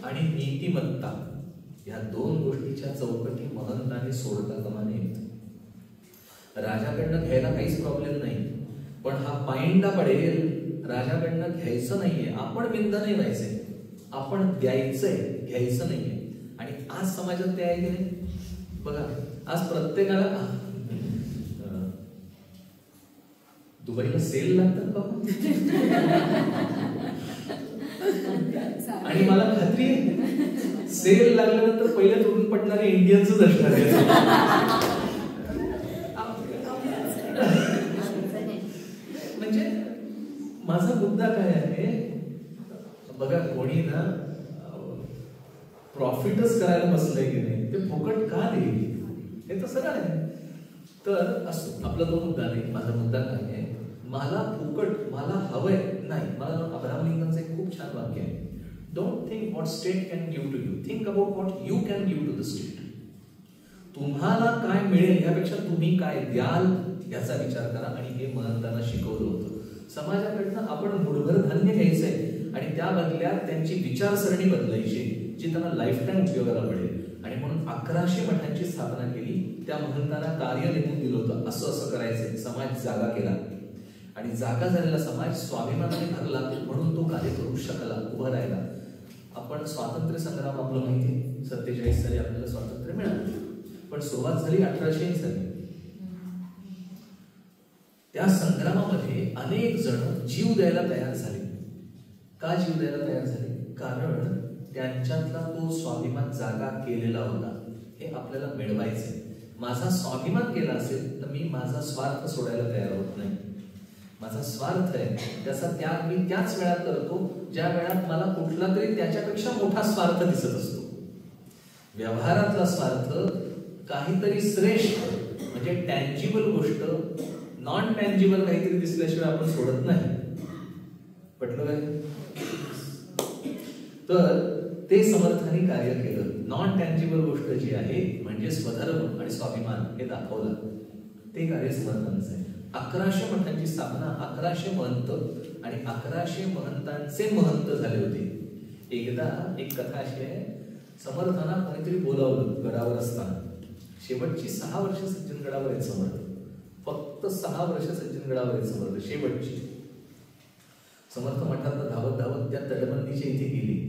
आणि नीतिमत्ता या दोन गोष्टीच्या चौकटी महंतांनी सोडता कामा नयेत. राजाकडनं घ्यायला काहीच प्रॉब्लेम नाही, पण हा पायंडा पडेल. राजाकडनं घ्यायचं नाहीये, आपण बिंद नाही व्हायचंय, आपण द्यायचंय, घ्यायचं नाहीये. आणि आज समाजात ते आहे की नाही बघा. आज प्रत्येकाला दुबईला सेल लागतात बाबा, आणि मला खात्री आहे सेल लागल्यानंतर पहिले तोडून पडणारे इंडियन्सच असणार आहे. म्हणजे माझा मुद्दा काय आहे बघा, कोणी ना प्रॉफिटच करायला बसलंय की नाही, ते फुकट का देईल हे तर सरळ आहे. तर असो, आपला तो मुद्दा नाही. माझा मुद्दा काय आहे, मला फुकट, मला हवंय नाही. मला अब्राहम लिंकनचं एक खूप छान वाक्य आहे, don't think what state can give to you, think about what you can give to the state. तुम्हाला काय मिळेल यापेक्षा तुम्ही काय द्याल याचा विचार करा. आणि हे महंतांना शिकवलं होतं. समाजाकडनं आपण मुठभर धान्य घ्यायचंय आणि त्या बदल्यात त्यांची विचारसरणी बदलायची जी त्यांना लाईफ टाईम उपयोगाला पडेल. आणि म्हणून 1100 मठांची स्थापना केली. त्या महंतांना कार्य नेमून दिलं होतं, असं असं करायचं. समाज जागा केला आणि जागा झालेला समाज स्वाभिमानाने भरला, म्हणून तो कार्य करू शकला, उभं राहिला. आपण स्वातंत्र्य संग्राम आपलं माहिती, 47 साली आपल्याला स्वातंत्र्य मिळालं, पण सुरुवात झाली 1800 साली. त्या संग्रामामध्ये अनेक जण जीव द्यायला तयार झाले. का जीव द्यायला तयार झाले? कारण त्यांच्यातला तो स्वाभिमान जागा केलेला होता. हे आपल्याला मिळवायचंय. माझा स्वाभिमान केला असेल तर मी माझा स्वार्थ सोडायला तयार होत नाही. माझा स्वार्थ आहे, त्याचा त्याग मी त्याच वेळात करतो ज्या वेळात मला कुठला तरी त्याच्यापेक्षा मोठा स्वार्थ दिसत असतो. व्यवहारातला स्वार्थ काहीतरी श्रेष्ठ म्हणजे टँजिबल गोष्ट, नॉन टँजिबल काहीतरी दिसल्याशिवाय आपण सोडत नाही. पटलं काय? तर ते समर्थांनी कार्य केलं. नॉन टँजिबल गोष्ट जी आहे म्हणजे स्वधर्म आणि स्वाभिमान हे दाखवलं, ते कार्य समर्थांचं आहे. 1100 मठांची स्थापना, 1100 महंत आणि 1100 महंतांचे महंत झाले होते. एकदा एक कथा अशी आहे, समर्थांना कोणीतरी बोलावलं गडावर असताना. शेवटची 6 वर्ष सज्जनगडावर आहेत समर्थ, फक्त 6 वर्ष सज्जनगडावर आहेत समर्थ, शेवटची. समर्थ मठात धावत धावत त्या तटबंदीच्या इथे गेली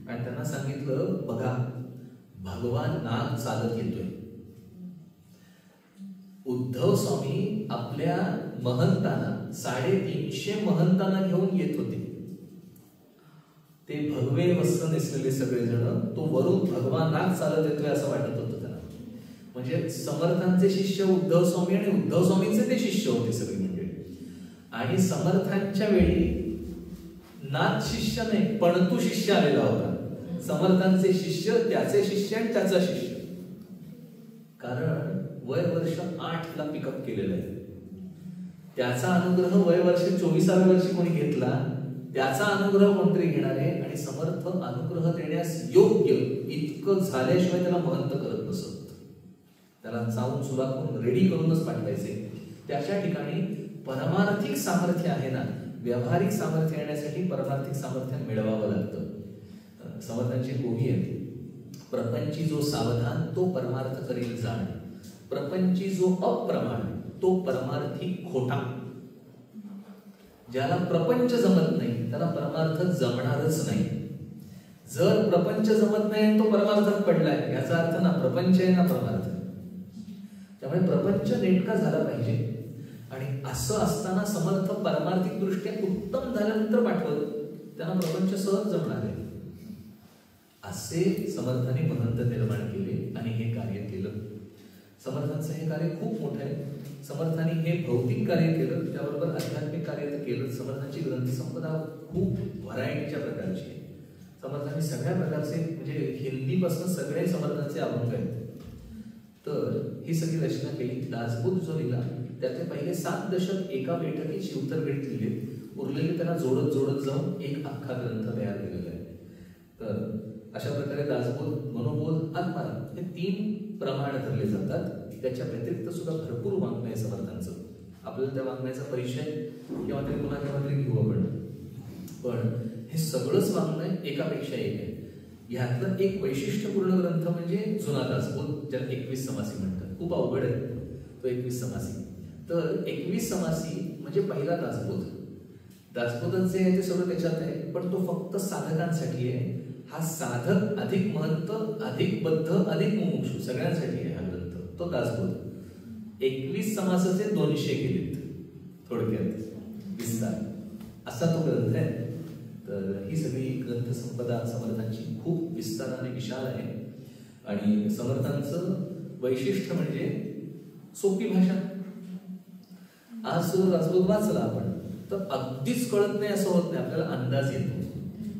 आणि त्यांना सांगितलं, बघा भगवान नाग चालत येतोय. उद्धव स्वामी आपल्या महंतांना 350 महंतांना घेऊन येत होते. ते भगवे वस्त्र नेसलेले सगळेजण, तो वरून भगवान नाग चालत येतोय असं वाटत होतं त्यांना. म्हणजे समर्थांचे शिष्य उद्धव स्वामी आणि उद्धव स्वामींचे ते शिष्य होते सगळे मंडळी. आणि समर्थांच्या वेळी नाथ शिष्य नाही पण तू शिष्य आलेला होता. समर्थांचे शिष्य, त्याचे शिष्य आणि त्याचा शिष्य. कारण वय वर्ष 8 ला पिकअप केलेलं आहे. त्याचा अनुग्रह वय वर्ष 24व्या वर्षी कोणी घेतला, त्याचा अनुग्रह कोणतरी घेणार आहे. आणि समर्थ अनुग्रह देण्यास योग्य इतकं झाल्याशिवाय त्याला महंत करत नसत. त्याला चावून सुराखून रेडी करूनच पाठवायचे. त्याच्या ठिकाणी परमार्थिक सामर्थ्य आहे ना, व्यावहारिक सामर्थ्य येण्यासाठी परमार्थिक सामर्थ्य मिळवावं लागतं. समर्थांची गोही आहे, प्रपंची जो सावधान तो परमार्थ करील जाण, प्रपंची जो अप्रमाण तो परमार्थी खोटा. ज्याला प्रपंच जमत नाही त्याला परमार्थ जमणारच नाही. जर प्रपंच जमत नाही तो परमार्थात पडलाय याचा अर्थ ना प्रपंच आहे ना परमार्थ. त्यामुळे प्रपंच नेटका झाला पाहिजे. आणि असं असताना समर्थ परमार्थिक दृष्ट्या उत्तम झाल्यानंतर पाठवत त्यांना प्रपंच सहज जमणार आहे. असे समर्थांनी महंत निर्माण केले आणि हे कार्य केलं. समर्थांचं हे कार्य खूप मोठं आहे. समर्थांनी हे भौतिक कार्य केलं, त्याबरोबर आध्यात्मिक कार्य केलं. समर्थांची ग्रंथसंपदा खूप व्हरायटीच्या प्रकारची आहे. समर्थांनी सगळ्या प्रकारचे म्हणजे हिंदीपासून सगळे समर्थांचे अभंग आहेत. तर ही सगळी रचना केली. दासबोध जो लिहिला त्याचे पहिले 7 दशक एका बैठकीत शिवतरगडीत लिहिले. उरलेले त्याला जोडत जोडत जाऊन एक अख्खा ग्रंथ तयार केलेला आहे. तर अशा प्रकारे दासबोध, मनोबोध, आत्माराम हे 3 प्रमाण धरले जातात. त्याच्या व्यतिरिक्त सुद्धा भरपूर वाङ्मय समर्थांचं. आपल्याला त्या वाङ्मयाचा परिचय किंवा तरी पुन्हा केव्हा तरी घेऊ आपण. पण हे सगळंच वाङ्मय एकापेक्षा एक आहे. ह्यातलं एक वैशिष्ट्यपूर्ण ग्रंथ म्हणजे जुना दासबोध, ज्याला 21 समासी म्हणतात. खूप अवघड आहे तो 21 समासी. तर 21 समासी म्हणजे पहिला दासबोध. दासबोधाचे आहे ते सगळं त्याच्यात आहे, पण तो फक्त साधकांसाठी आहे. हा साधक अधिक महंत, अधिक बद्ध, अधिक मुमुक्षु सगळ्यांसाठी आहे हा ग्रंथ, तो दासबोध. 21 समासाचे 200 केलेत थोडक्यात विस्तार, असा तो ग्रंथ आहे. तर ही सगळी ग्रंथसंपदा समर्थांची खूप विस्ताराने विशाल आहे. आणि समर्थांचं वैशिष्ट्य म्हणजे सोपी भाषा. आज दासबोध वाचला आपण तर अगदीच कळत नाही असं होत नाही, आपल्याला अंदाज येतो.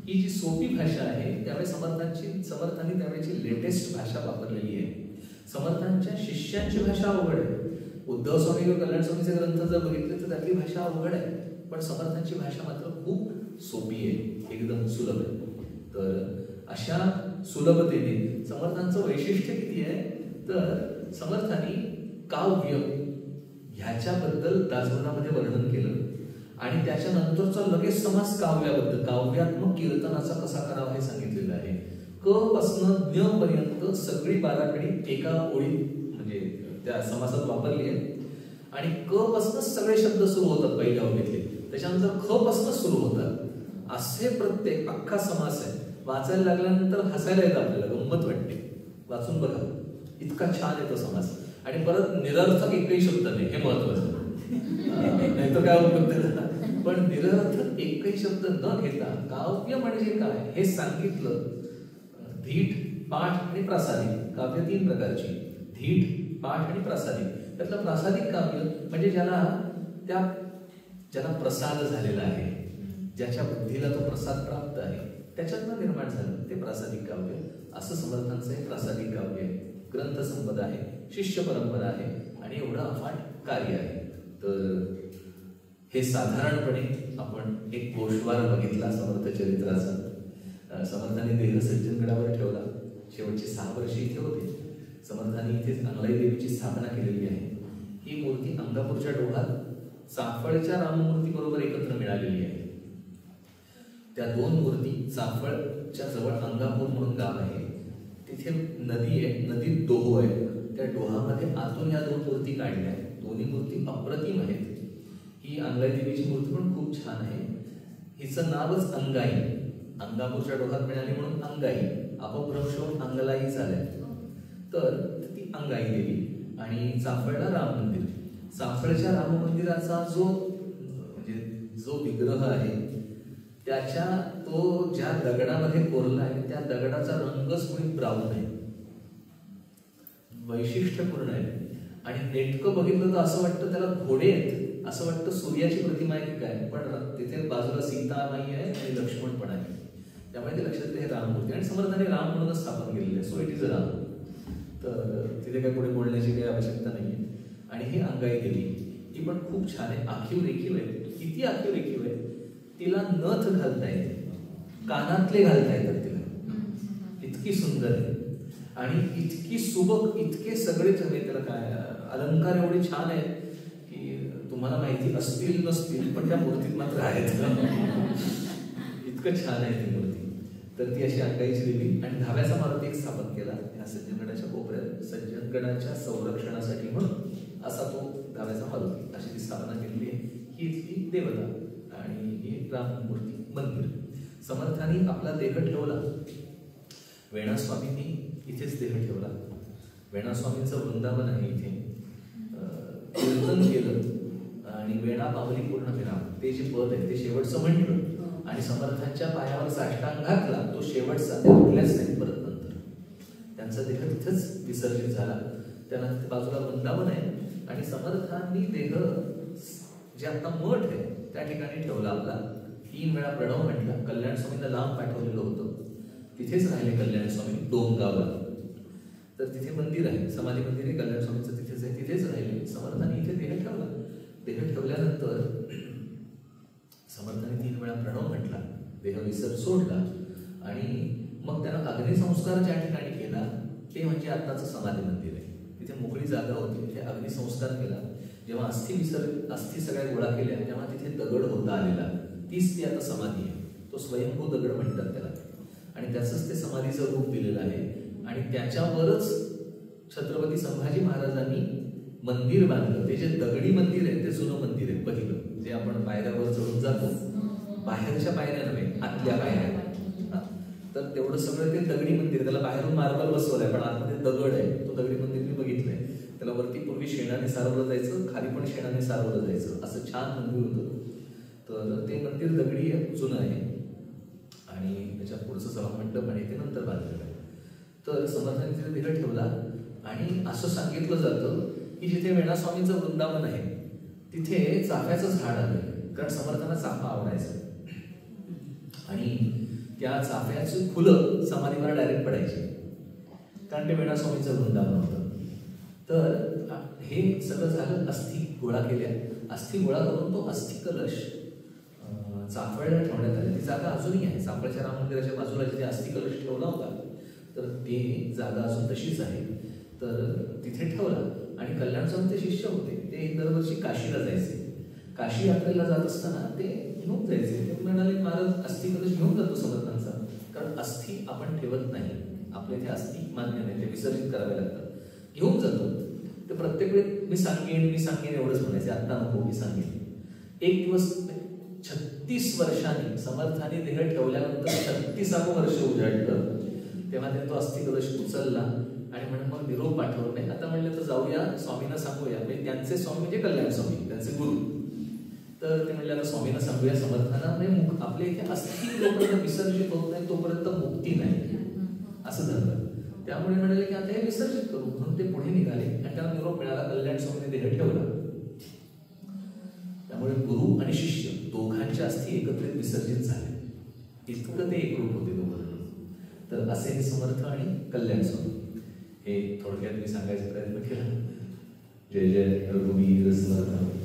ही जी सोपी भाषा आहे त्यावेळी समर्थांनी त्यावेळेची लेटेस्ट भाषा वापरलेली आहे. समर्थांच्या शिष्यांची भाषा अवघड आहे. उद्धव स्वामी किंवा कल्याण स्वामीचे ग्रंथ जर बघितले तर त्यातली भाषा अवघड आहे, पण समर्थांची भाषा मात्र खूप सोपी आहे, एकदम सुलभ आहे. तर अशा सुलभतेने समर्थांचं वैशिष्ट्य किती आहे तर समर्थांनी काव्य ह्याच्याबद्दल दासबोधामध्ये वर्णन केलं. आणि त्याच्यानंतरचा लगेच समास काव्याबद्दल, काव्यात्मक कीर्तनाचा कसा करावा हे सांगितलेलं आहे. क पासून ज्ञ पर्यंत सगळी बाराखडी एका ओळीत म्हणजे त्या समासात वापरली आहे. आणि क पासूनच सगळे शब्द सुरू होतात पहिल्या ओळीतले, त्याच्यानंतर ख पासूनच सुरू होतात. असे प्रत्येक अख्खा समास आहे. वाचायला लागल्यानंतर हसायला येतं आपल्याला, गंमत वाटते. वाचून बघा, इतका छान येतो समास. आणि परत निरर्थक एकही शब्द नाही, हे महत्वाचं. नाही तर काय उपयोग त्याला. पण निरर्थक एकही शब्द न घेता काव्य म्हणजे काय हे सांगितलं. धीट, पाठ आणि प्रासादिक काव्य 3 प्रकारची. धीट, पाठ आणि प्रासादिक. त्यातलं प्रासादिक काव्य म्हणजे ज्याला प्रसाद झालेला आहे, ज्याच्या बुद्धीला तो प्रसाद प्राप्त आहे, त्याच्यातनं निर्माण झालं ते प्रासादिक काव्य. असं समर्थांचं हे प्रासादिक काव्य आहे. ग्रंथसंपदा आहे, शिष्य परंपरा आहे आणि एवढं अफाट कार्य आहे. तर हे साधारणपणे आपण एक गोषवार बघितला समर्थ चरित्राचा. समर्थांनी देह सज्जनगडावर ठेवला. शेवटची 6 वर्षे इथे होते. समर्थांनी इथेच अंगलाई देवीची स्थापना केलेली आहे. ही मूर्ती अंगापूरच्या डोहात चाफळच्या राममूर्ती बरोबर एकत्र मिळालेली आहे. त्या 2 मूर्ती, चाफळच्या जवळ अंगापूर म्हणून गाव आहे, तिथे नदी आहे, नदीत डोह आहे. त्या डोहामध्ये आतून या 2 मूर्ती काढल्या आहेत. दोन्ही मूर्ती अप्रतिम आहेत. ही अंगाई देवीची मूर्ती पण खूप छान आहे. हिचं नावच अंगाई, अंगापूरच्या डोहात मिळाली म्हणून अंगाई, अपभ्रंश होऊन अंगलाई झालंय. तर ती अंगाई देवी. आणि चाफळला राम मंदिर. चाफळच्या राम मंदिराचा जो विग्रह आहे, त्याच्या तो ज्या दगडामध्ये कोरला आहे त्या दगडाचा रंगच मुळी ब्राऊन आहे, वैशिष्ट्यपूर्ण आहे. आणि नेटकं बघितलं तर असं वाटतं त्याला घोडे आहेत, असं वाटतं सूर्याची प्रतिमा आहे की काय. पण तिथे बाजूला सीतामाई आहे आणि लक्ष्मण पण आहे. त्यामुळे ते लक्षात हे राममूर्ती. आणि समर्थाने राम म्हणूनच स्थापन केलेलं आहे. So it is Ram. तर तिथे काही पुढे बोलण्याची काही आवश्यकता नाही आहे. आणि ही अंगाई देवी, ही पण खूप छान आहे. आखीव रेखीव आहे. किती आखीव रेखीव आहे. तिला नथ घालता येते, कानातले घालता येतात तिला. इतकी सुंदर आहे आणि इतकी सुबक, इतके सगळे त्याला काय अलंकार एवढे छान आहेत की तुम्हाला माहिती असतील नसतील पण त्या मूर्तीत मात्र आहेत. इतकं छान आहे ती मूर्ती. तर ती अशी अंगाईची देवी. आणि धाव्याचा मारुती एक स्थापन केला ह्या सज्जनगडाच्या कोपऱ्यात, सज्जनगडाच्या संरक्षणासाठी म्हणून असा तो धाव्याचा मारुती, अशी ती स्थापना केलेली आहे. ही इथली देवता आणि ही राममूर्ती मंदिर. समर्थांनी आपला देह ठेवला. वेणास्वामींनी इथेच देह ठेवला. वेणास्वामींचं वृंदावन आहे इथे. कीर्तन केलं आणि वेणा पावली पूर्ण विराम, ते जे पद आहे ते शेवटचं म्हटलं आणि समर्थांच्या पायावर साष्टांग घातला. तो शेवटचा, ते उठल्याच नाही परत नंतर. त्यांचा देह तिथेच विसर्जित झाला. त्यानंतर बाजूला वृंदावन आहे आणि समर्थांनी देह जे आता मठ आहे त्या ठिकाणी ठेवला आपला. 3 वेळा प्रणव म्हटला. कल्याण स्वामींना लांब पाठवलेलं होतं, तिथेच राहिले कल्याण स्वामी डोंगावला. तर तिथे मंदिर आहे, समाधी मंदिर आहे कल्याण स्वामींचं, तिथेच आहे, तिथेच राहिले. समर्थांनी इथे देह ठेवला. देह ठेवल्यानंतर समर्थांनी 3 वेळा प्रणव म्हटला, देह विसर्ग सोडला आणि मग त्यानं अग्निसंस्कार ज्या ठिकाणी केला ते म्हणजे आत्ताचं समाधी मंदिर आहे. तिथे मोकळी जागा होती, तिथे अग्निसंस्कार केला. जेव्हा अस्थी सगळ्या गोळा केल्या तेव्हा तिथे दगड होता आलेला, तीच ती आता समाधी आहे. तो स्वयंभू दगड म्हणतात त्याला. आणि त्याचंच ते समाधीचं रूप दिलेलं आहे. आणि त्याच्यावरच छत्रपती संभाजी महाराजांनी मंदिर बांधलं. ते जे दगडी मंदिर आहे ते जुनं मंदिर आहे पहिलं, जे आपण पायऱ्यावर चढून जातो. बाहेरच्या पायऱ्या नव्हे, आतल्या पायऱ्या. तर तेवढं सगळं ते दगडी मंदिर. त्याला बाहेरून मार्बल बसवलंय पण आतमध्ये दगड आहे. तो दगडी मंदिर मी बघितलंय. त्याला वरती पूर्वी शेणाने सारवलं जायचं, खाली पण शेणाने सारवलं जायचं, असं छान मंदिर होतं. तर ते मंदिर दगडी जुनं आहे आणि त्याच्या पुढचं सभामंडप आणि ते नंतर बांधलेलं आहे. तर समर्थांनी तिथे देह ठेवला आणि असं सांगितलं जातं की जिथे वेणास्वामींचं वृंदावन आहे तिथे चाफ्याचं झाड आलं, कारण समर्थांना चाफा आवडायचं आणि त्या चाफ्याची फुलं समाधीवर डायरेक्ट पडायची, कारण ते वेणास्वामींचं वृंदावन होतं. तर हे सगळं झालं. अस्थी गोळा केल्या. अस्थी गोळा करून तो अस्थी कलश चाफळला ठेवण्यात आले. ती जागा अजूनही आहे. चाफळच्या राम मंदिराच्या बाजूला जिथे अस्थी कलश ठेवला होता तर ती जागा अजून तशीच आहे. तर तिथे ठेवला आणि कल्याण स्वामींचे शिष्य होते, ते दरवर्षी काशीला जायचे काशी यात्रेला जात असताना ते घेऊन जायचे. ते म्हणाले महाराज अस्थि कलश घेऊन जातो समर्थांचा, कारण अस्थि आपण ठेवत नाही, आपल्या इथे अस्थि मान्य नाही, ते विसर्जित करावे लागतात, घेऊन जातो. ते प्रत्येक वेळी मी सांगेन एवढंच म्हणायचे, आत्ता नको मी सांगेन. एक दिवस 36 वर्षांनी समर्थाने देह ठेवल्यानंतर 36वं वर्ष उजाडलं, तेव्हा त्यांनी तो अस्थि कलश उचलला आणि म्हणून मग निरोप पाठवला नाही. आता म्हणलं तर जाऊया स्वामींना सांगूया, म्हणजे त्यांचे स्वामी म्हणजे कल्याण स्वामी, त्यांचे गुरु. तर ते म्हणले आता स्वामींना सांगूया समर्थांना, म्हणजे आपल्या इथे अस्थि जोपर्यंत विसर्जित होत नाही तोपर्यंत मुक्ती नाही असं झालं. त्यामुळे म्हणाले की आता हे विसर्जित करू, म्हणून ते पुढे निघाले आणि त्यांना निरोप मिळाला, कल्याण स्वामीने देह ठेवला. त्यामुळे गुरु आणि शिष्य दोघांच्या अस्थि एकत्रित विसर्जित झाले, इतकं ते एकरूप होते दोघं. तर असे हे समर्थ आणि कल्याण स्वामी, हे थोडक्यात मी सांगायचा प्रयत्न केला. जय जय रघुवीर समर्थ.